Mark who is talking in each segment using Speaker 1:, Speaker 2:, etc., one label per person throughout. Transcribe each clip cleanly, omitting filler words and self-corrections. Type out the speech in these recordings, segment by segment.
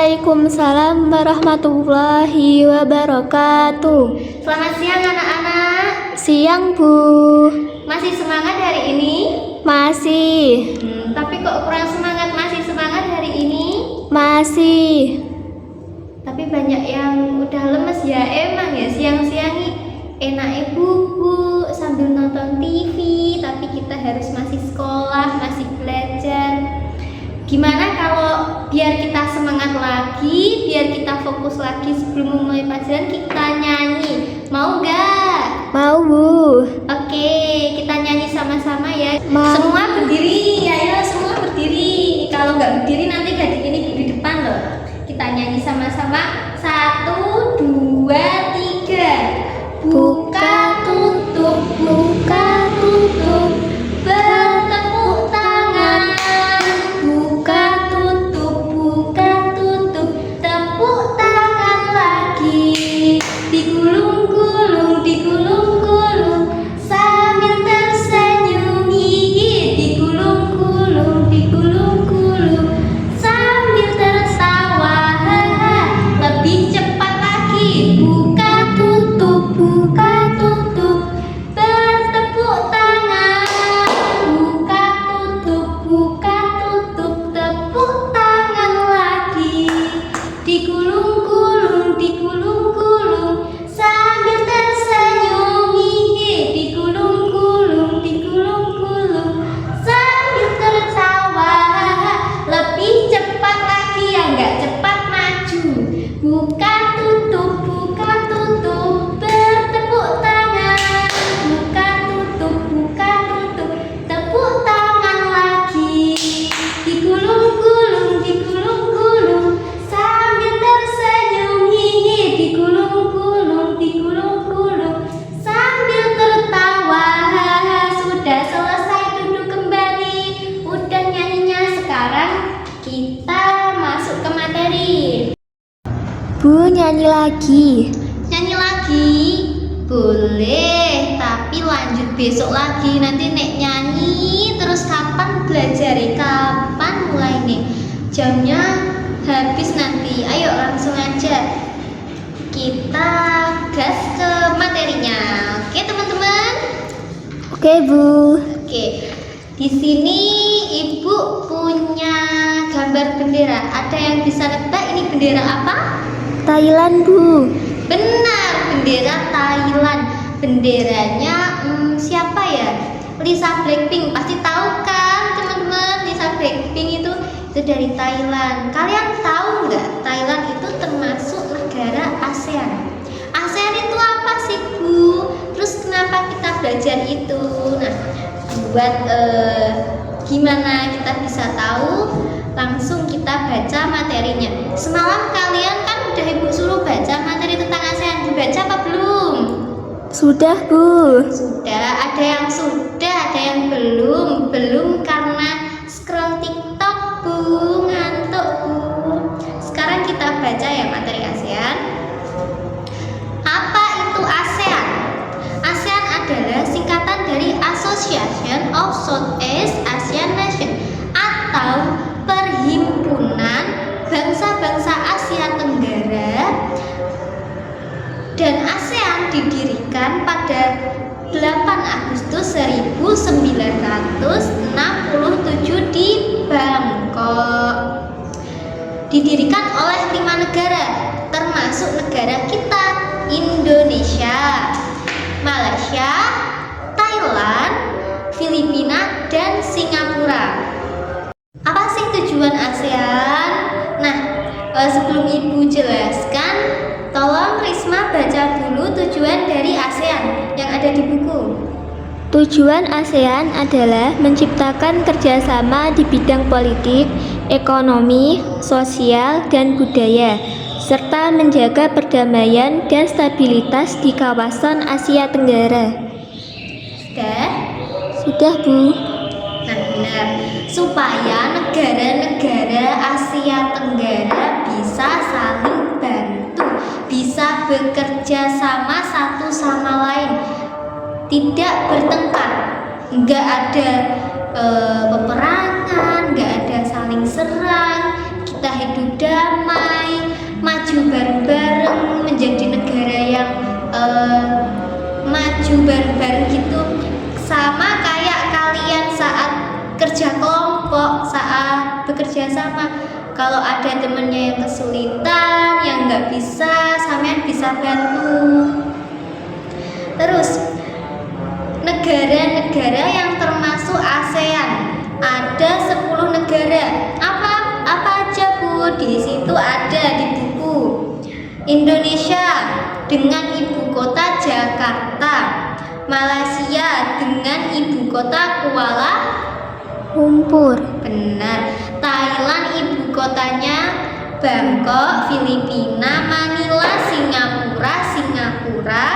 Speaker 1: Waalaikumsalam warahmatullahi wabarakatuh.
Speaker 2: Selamat siang anak-anak.
Speaker 1: Siang Bu.
Speaker 2: Masih semangat hari ini?
Speaker 1: Masih.
Speaker 2: Tapi kok kurang semangat? Masih semangat hari ini?
Speaker 1: Masih.
Speaker 2: Tapi banyak yang udah lemes ya. Emang ya siang-siang enak bubu sambil nonton TV, tapi kita harus masih sekolah, masih belajar. Gimana kalau biar kita semangat lagi, biar kita fokus lagi sebelum memulai pelajaran, kita nyanyi. Mau gak?
Speaker 1: Mau Bu.
Speaker 2: Oke, kita nyanyi sama-sama ya.
Speaker 1: Mau.
Speaker 2: Semua berdiri, ayo semua berdiri. Kalau nggak berdiri nanti gading ini di depan loh. Kita nyanyi sama-sama. 1, 2, 3. Buka tutup, buka tutup. Bertepuk tangan. Buka tutup, buka tutup. Tepuk tangan lagi. Digulung-gulung, digulung-gulung. Sambil tersenyum gigit. Digulung-gulung, digulung-gulung. Sambil tertawa. Lebih cepat lagi. Buka tutup, buka tutup. Bertepuk tangan. Buka tutup, buka tutup. Tepuk tangan lagi. Digulung-gulung, digulung-gulung. Sambil tersenyum gigit. Digulung-gulung, digulung-gulung. Sambil tertawa. Lebih cepat lagi ya, nggak cepat maju. Buka tutup, buka tutup. Bertepuk tangan. Buka tutup, buka tutup. Tepuk tangan lagi. Digulung-gulung, digulung-gulung. Sambil tersenyum gigit. Digulung-gulung, digulung-gulung. Sambil tertawa. Sudah selesai, duduk kembali. Udah nyanyinya, sekarang kita masuk ke materi.
Speaker 1: Bu, nyanyi lagi.
Speaker 2: Nyanyi lagi? Boleh, tapi lanjut besok lagi. Nanti nek nyanyi terus kapan belajar? Kapan mulai nih? Jamnya habis nanti. Ayo langsung aja kita gas ke materinya. Oke teman-teman?
Speaker 1: Oke Bu.
Speaker 2: Oke. Di sini Ibu punya gambar bendera. Ada yang bisa nebak ini bendera apa?
Speaker 1: Thailand Bu.
Speaker 2: Benar, bendera Thailand. Benderanya siapa ya? Lisa Blackpink. Pasti tahu kan teman-teman, Lisa Blackpink itu dari Thailand. Kalian tahu nggak Thailand itu termasuk negara ASEAN? ASEAN itu apa sih Bu? Terus kenapa kita belajar itu? Nah, buat gimana kita bisa tahu, langsung kita baca materinya. Semalam kalian kan udah Ibu suruh baca materi tentang ASEAN. Dibaca apa belum?
Speaker 1: Sudah Bu.
Speaker 2: Sudah. Ada yang sudah, ada yang belum. Belum karena scroll TikTok Bu, ngantuk Bu. Sekarang kita baca ya materi ASEAN. Apa itu ASEAN? ASEAN adalah singkatan dari Association of Southeast Asian Nations atau Perhimpunan Bangsa-Bangsa Asia Tenggara, dan ASEAN didirikan pada 8 Agustus 1967 di Bangkok. Didirikan oleh 5 negara, termasuk negara kita, Indonesia, Malaysia, Thailand, Filipina, dan Singapura. Apa sih tujuan ASEAN? Nah, sebelum Ibu jelaskan, tolong Risma baca dulu tujuan dari ASEAN yang ada di buku.
Speaker 1: Tujuan ASEAN adalah menciptakan kerjasama di bidang politik, ekonomi, sosial, dan budaya, serta menjaga perdamaian dan stabilitas di kawasan Asia Tenggara.
Speaker 2: Sudah?
Speaker 1: Sudah Bu.
Speaker 2: Nah, benar. Supaya negara-negara Asia Tenggara bisa saling bantu, bisa bekerja sama satu sama lain, tidak bertengkar, nggak ada peperangan, nggak ada saling serang. kita hidup damai, maju bareng-bareng, menjadi negara yang maju bareng-bareng gitu. Sama kayak kalian saat kerja kelompok, saat bekerja sama. Kalau ada temennya yang kesulitan, yang nggak bisa, sampean bisa bantu. Terus negara-negara yang termasuk ASEAN ada 10 negara. Apa aja Bu? Di situ ada di buku. Indonesia dengan ibu kota Jakarta, Malaysia dengan ibu kota Kuala
Speaker 1: Lumpur.
Speaker 2: Benar. Thailand ibu kotanya Bangkok, Filipina Manila, Singapura,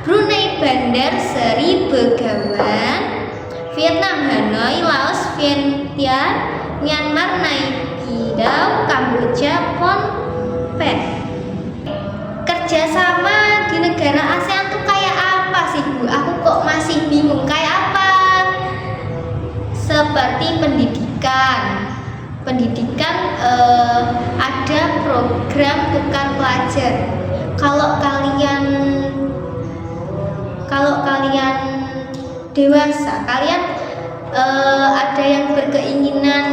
Speaker 2: Brunei Bandar Seri Begawan, Vietnam Hanoi, Laos Vientiane, Myanmar Naypyidaw, Kamboja Phnom Penh. Kerjasama di negara ASEAN tuh kayak apa sih Bu? Aku kok masih bingung kayak apa? Seperti pendidikan. Ada program tukar pelajar. Kalau kalian dewasa, kalian ada yang berkeinginan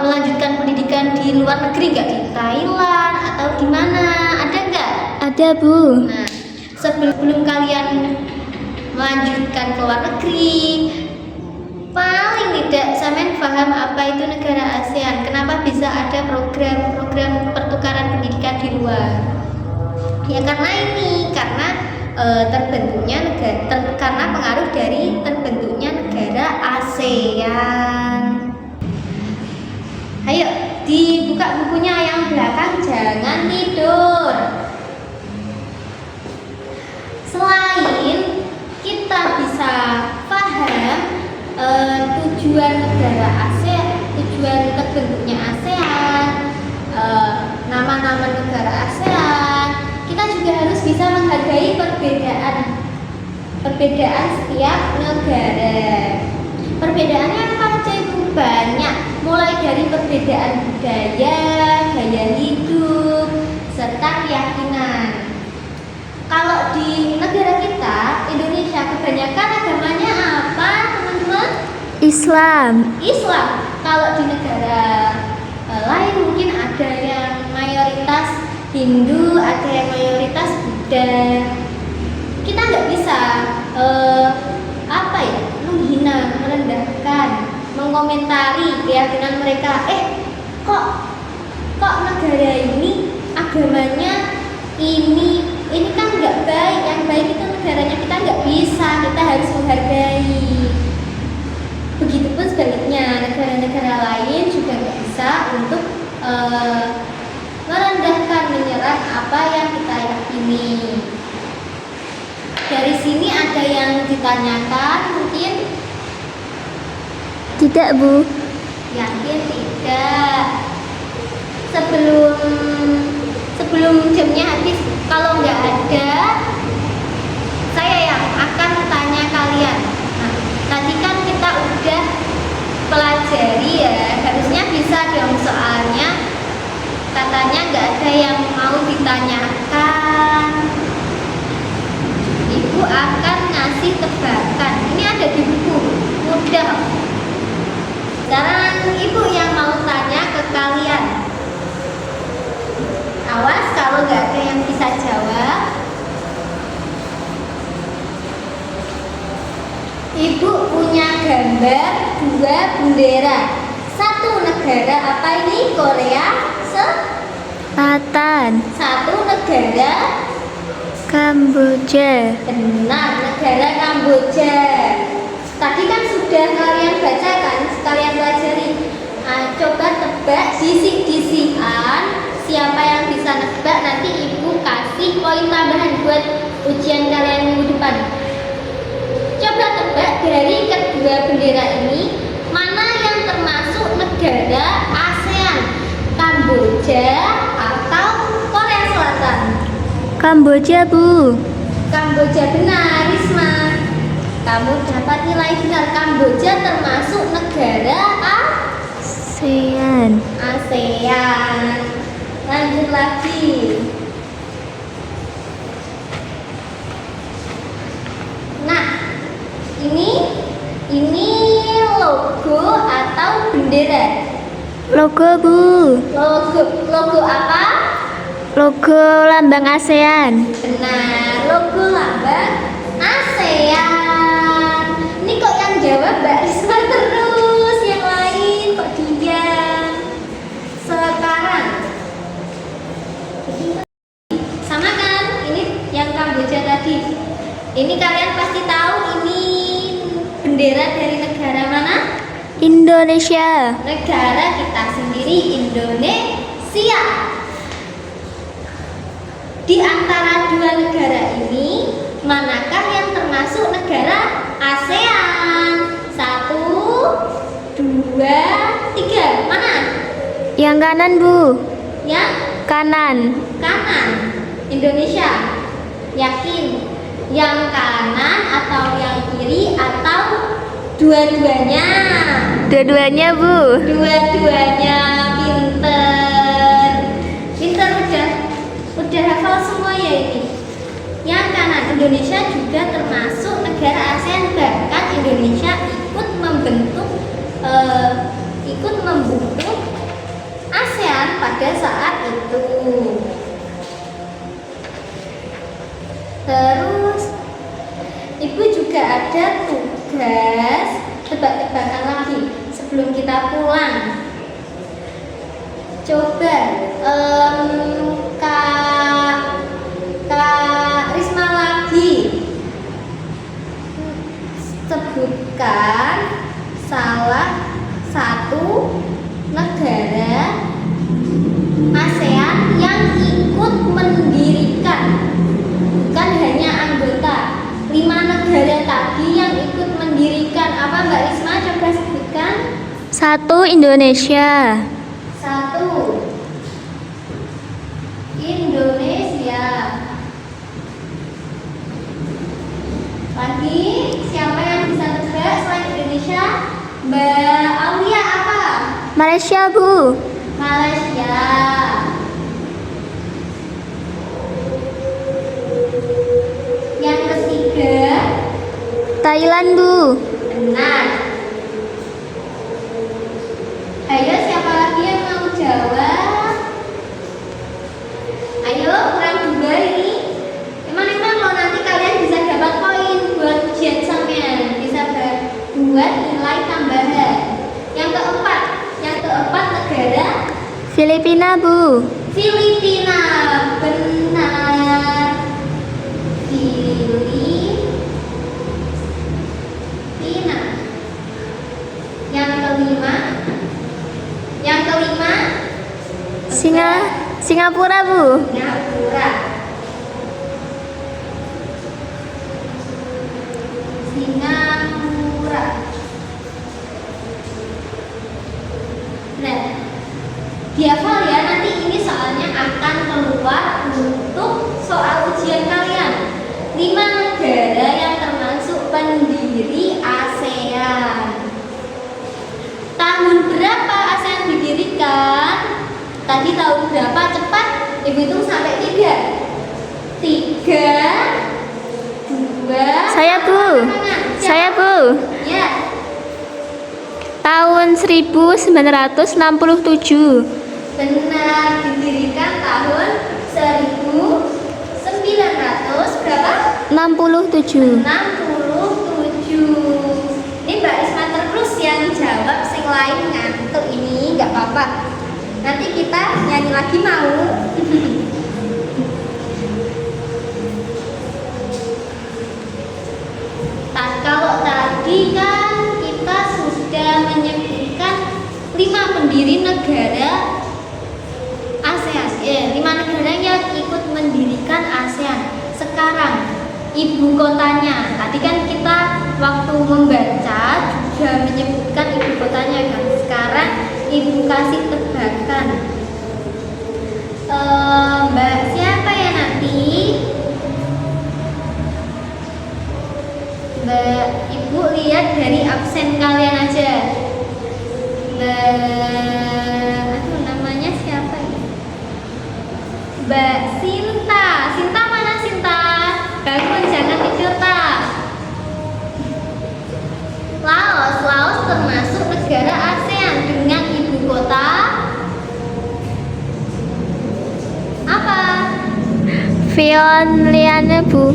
Speaker 2: melanjutkan pendidikan di luar negeri nggak, di Thailand atau di mana? Ada nggak?
Speaker 1: Ada Bu.
Speaker 2: Nah, sebelum kalian melanjutkan ke luar negeri, paling tidak sampean paham apa itu negara ASEAN. Kenapa bisa ada program pertukaran pendidikan di luar? Ya karena terbentuknya karena pengaruh dari terbentuknya negara ASEAN. Ayo dibuka bukunya yang belakang, jangan tidur. Selain kita bisa paham tujuan negara ASEAN, tujuan terbentuknya ASEAN, nama-nama negara ASEAN, kita juga harus bisa menghargai perbedaan setiap negara. Perbedaannya apa aja itu? Banyak, mulai dari perbedaan budaya, gaya hidup, serta keyakinan. Kalau di negara kita, Indonesia, kebanyakan agamanya apa, teman-teman?
Speaker 1: Islam.
Speaker 2: Kalau di negara lain mungkin ada yang mayoritas Hindu, ada yang mayoritas Buddha. Kita nggak bisa menghina, merendahkan, mengomentari keyakinan mereka. Kok negara ini agamanya ini kan nggak baik, yang baik itu negaranya. Kita nggak bisa, kita harus menghargai. Begitupun sebaliknya, negara-negara lain juga nggak bisa untuk merendahkan, menyerang apa yang kita yakini. Dari sini ada yang ditanyakan mungkin?
Speaker 1: Tidak Bu.
Speaker 2: Yakin tidak? Sebelum jamnya habis, kalau nggak ada, saya yang akan tanya kalian. Nah, tadi kan kita udah pelajari ya, harusnya bisa dong, soalnya katanya nggak ada yang mau ditanyakan. Ibu akan ngasih tebakan. Ini ada di buku, mudah. Sekarang ibu yang mau tanya ke kalian. Awas kalau nggak ada yang bisa jawab. Ibu punya gambar 2 bendera. Satu negara apa ini? Korea
Speaker 1: Selatan.
Speaker 2: Satu negara
Speaker 1: Kamboja.
Speaker 2: benar, negara Kamboja. Tadi kan sudah kalian bacakan, kalian pelajari. Coba tebak disik-disikan. Siapa yang bisa nebak, nanti ibu kasih poin tambahan buat ujian kalian minggu depan. Coba tebak dari kedua bendera ini, mana yang termasuk negara ASEAN? Kamboja atau Korea Selatan?
Speaker 1: Kamboja Bu.
Speaker 2: Kamboja, benar Risma. Kamu dapat nilai benar. Kamboja termasuk negara
Speaker 1: ASEAN.
Speaker 2: ASEAN. lagi. Nah, ini logo atau bendera?
Speaker 1: Logo Bu.
Speaker 2: Logo apa?
Speaker 1: Logo lambang ASEAN.
Speaker 2: Benar, logo lambang ASEAN. Ini kok yang jawab Mbak Risma terus, yang lain kok diam. Sekarang sama kan? Ini yang Kamboja tadi. Ini kalian pasti tahu ini bendera dari negara mana?
Speaker 1: Indonesia.
Speaker 2: Negara kita sendiri, Indonesia. Di antara dua negara ini, manakah yang termasuk negara ASEAN? 1, 2, 3. Mana?
Speaker 1: Yang kanan Bu.
Speaker 2: Yang
Speaker 1: Kanan.
Speaker 2: kanan. Indonesia. Yakin? Yang kanan atau yang kiri atau dua-duanya?
Speaker 1: Dua-duanya Bu.
Speaker 2: Dua-duanya. Pinter udah hafal semua ya ini. Yang kanan, Indonesia juga termasuk negara ASEAN, bahkan Indonesia ikut membentuk ASEAN pada saat itu. Terus Ibu juga ada tugas tebak-tebakan lagi sebelum kita pulang. Coba Kak Risma lagi sebutkan salah satu negara ASEAN yang ikut mendirikan, bukan hanya anggota. 5 negara tadi yang ikut mendirikan apa Mbak Risma, coba sebutkan.
Speaker 1: 1 Indonesia.
Speaker 2: 1 Indonesia. Lagi siapa yang bisa tebak selain Indonesia? Mbak Aulia apa?
Speaker 1: Malaysia Bu.
Speaker 2: Malaysia. Yang ketiga
Speaker 1: Thailand Bu.
Speaker 2: benar. Ayo siapa lagi yang mau jawab? Ayo kurang 2 ini. Emang lo nanti kalian bisa dapat poin buat ujian sampean, bisa buat nilai tambahan. Yang keempat negara
Speaker 1: Filipina Bu.
Speaker 2: Filipina. Benar. Filipina. Yang kelima
Speaker 1: Singapura Bu.
Speaker 2: Singapura. Nah, dihafal ya, nanti ini soalnya akan keluar untuk soal ujian kalian. 5 negara yang termasuk pendiri ASEAN. Tahun berapa ASEAN didirikan? Tadi tahun berapa? Cepat, Ibu hitung sampai 3. 3, 2.
Speaker 1: Saya Bu. Saya Bu.
Speaker 2: Ya.
Speaker 1: Tahun 1967.
Speaker 2: Benar, didirikan tahun 1900 berapa?
Speaker 1: 67.
Speaker 2: 67. Ini Mbak Risma terus yang jawab, sing lain ngantuk ini, nggak apa-apa. Nanti kita nyanyi lagi mau. Kalau tadi kan kita sudah menyebutkan 5 pendiri negara ASEAN, 5 negara yang ikut mendirikan ASEAN. Sekarang ibu kotanya, tadi kan kita waktu membaca juga menyebutkan ibu kotanya kan. Sekarang ibu kasih tebakan. Mbak siapa ya nanti? Mbak, Ibu lihat dari absen kalian aja. Mbak, aduh namanya siapa ya? Mbak Sinta. Sinta mana Sinta? Bangun, jangan tidur tak. Laos. Laos termasuk negara ASEAN dengan ibu kota apa?
Speaker 1: Finlandia Bu.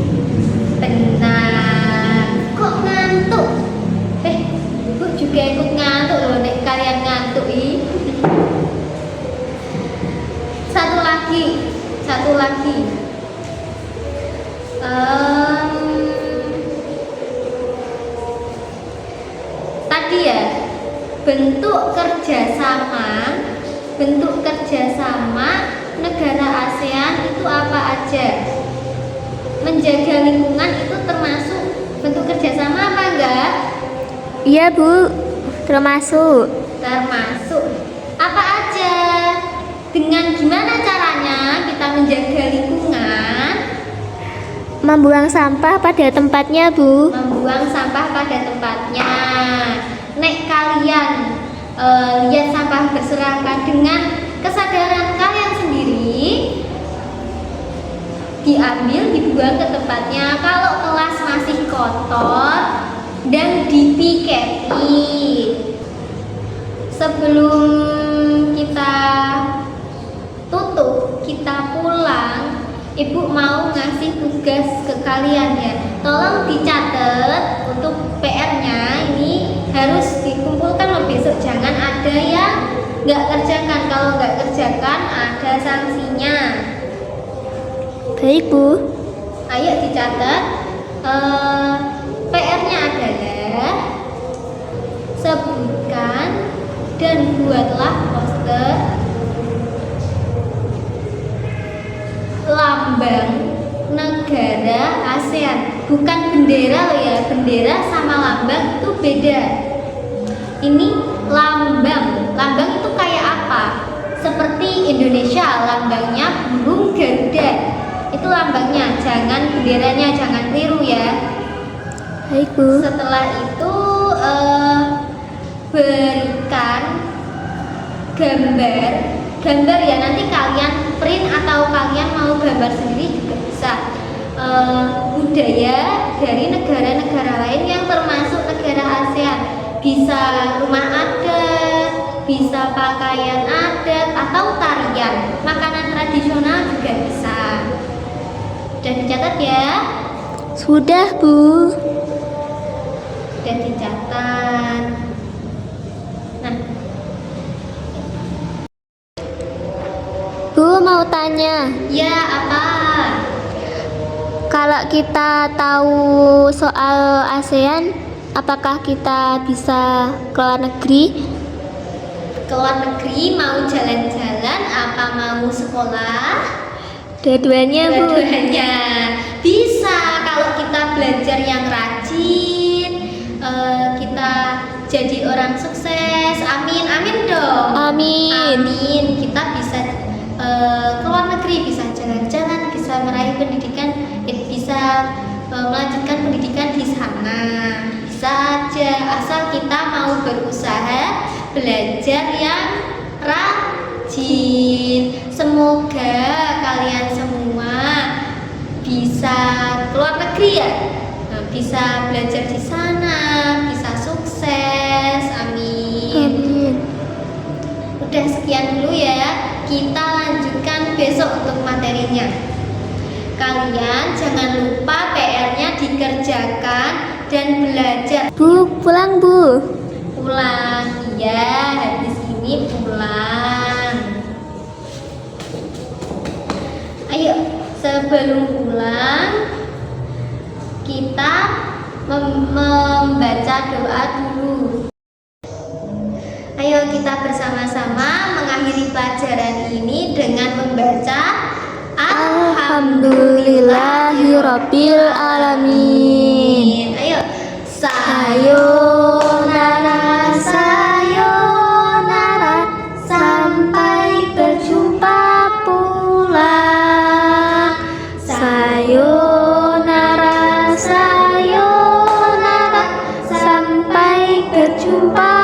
Speaker 2: Benar. Kok ngantuk? Bu juga ikut ngantuk loh, nek kalian ngantuk ih. Satu lagi. Tadi ya, bentuk kerjasama negara ASEAN itu apa aja? Menjaga lingkungan itu termasuk bentuk kerjasama apa enggak?
Speaker 1: Iya Bu, termasuk.
Speaker 2: Apa aja? Dengan gimana caranya kita menjaga lingkungan?
Speaker 1: Membuang sampah pada tempatnya Bu.
Speaker 2: Nek kalian lihat sampah berserakan dengan kesadaran kalian sendiri, diambil, dibuang ke tempatnya. Kalau kelas masih kotor dan dipiketi. Sebelum kita tutup, kita pulang, Ibu mau ngasih tugas ke kalian ya. Tolong dicatat untuk PR-nya, ini harus dikumpulkan loh besok. Jangan ada yang nggak kerjakan. Kalau nggak kerjakan ada sanksinya.
Speaker 1: Baik Bu.
Speaker 2: Ayo dicatat. PR-nya adalah sebutkan dan buatlah poster lambang negara ASEAN. Bukan bendera loh ya, bendera sama lambang itu beda. Ini lambang itu kayak apa? Seperti Indonesia, lambangnya burung Garuda. Itu lambangnya, jangan benderanya, jangan keliru ya.
Speaker 1: Baik Bu.
Speaker 2: Setelah itu berikan gambar ya, nanti kalian print atau kalian mau gambar sendiri juga bisa. Budaya dari negara-negara lain yang termasuk negara ASEAN, bisa rumah adat, bisa pakaian adat atau tarian, makanan tradisional juga bisa. Sudah dicatat ya?
Speaker 1: Sudah Bu.
Speaker 2: Sudah dicatat. Nah,
Speaker 1: Bu mau tanya,
Speaker 2: ya apa?
Speaker 1: kalau kita tahu soal ASEAN, apakah kita bisa ke luar negeri?
Speaker 2: Keluar negeri mau jalan-jalan apa mau sekolah?
Speaker 1: Dua-duanya Bu.
Speaker 2: Dua-duanya bisa. Kalau kita belajar yang rajin, kita jadi orang sukses. Amin, amin dong.
Speaker 1: Amin.
Speaker 2: Kita bisa keluar negeri, bisa jalan-jalan, bisa meraih pendidikan, bisa melanjutkan pendidikan di sana. Bisa aja, asal kita mau berusaha belajar yang rajin. Semoga kalian semua bisa keluar negeri ya, bisa belajar di sana, bisa sukses. Amin. Udah sekian dulu ya, kita lanjutkan besok untuk materinya. Kalian jangan lupa PR-nya dikerjakan dan belajar.
Speaker 1: Bu, pulang Bu.
Speaker 2: Pulang ya, habis ini pulang. Ayo, sebelum pulang kita membaca doa dulu. Ayo kita bersama-sama mengakhiri pelajaran ini dengan membaca
Speaker 1: Alhamdulillahirabbil alamin.
Speaker 2: Ayo, sayonara, sayonara, sampai berjumpa pulang. Sayonara, sayonara, sampai berjumpa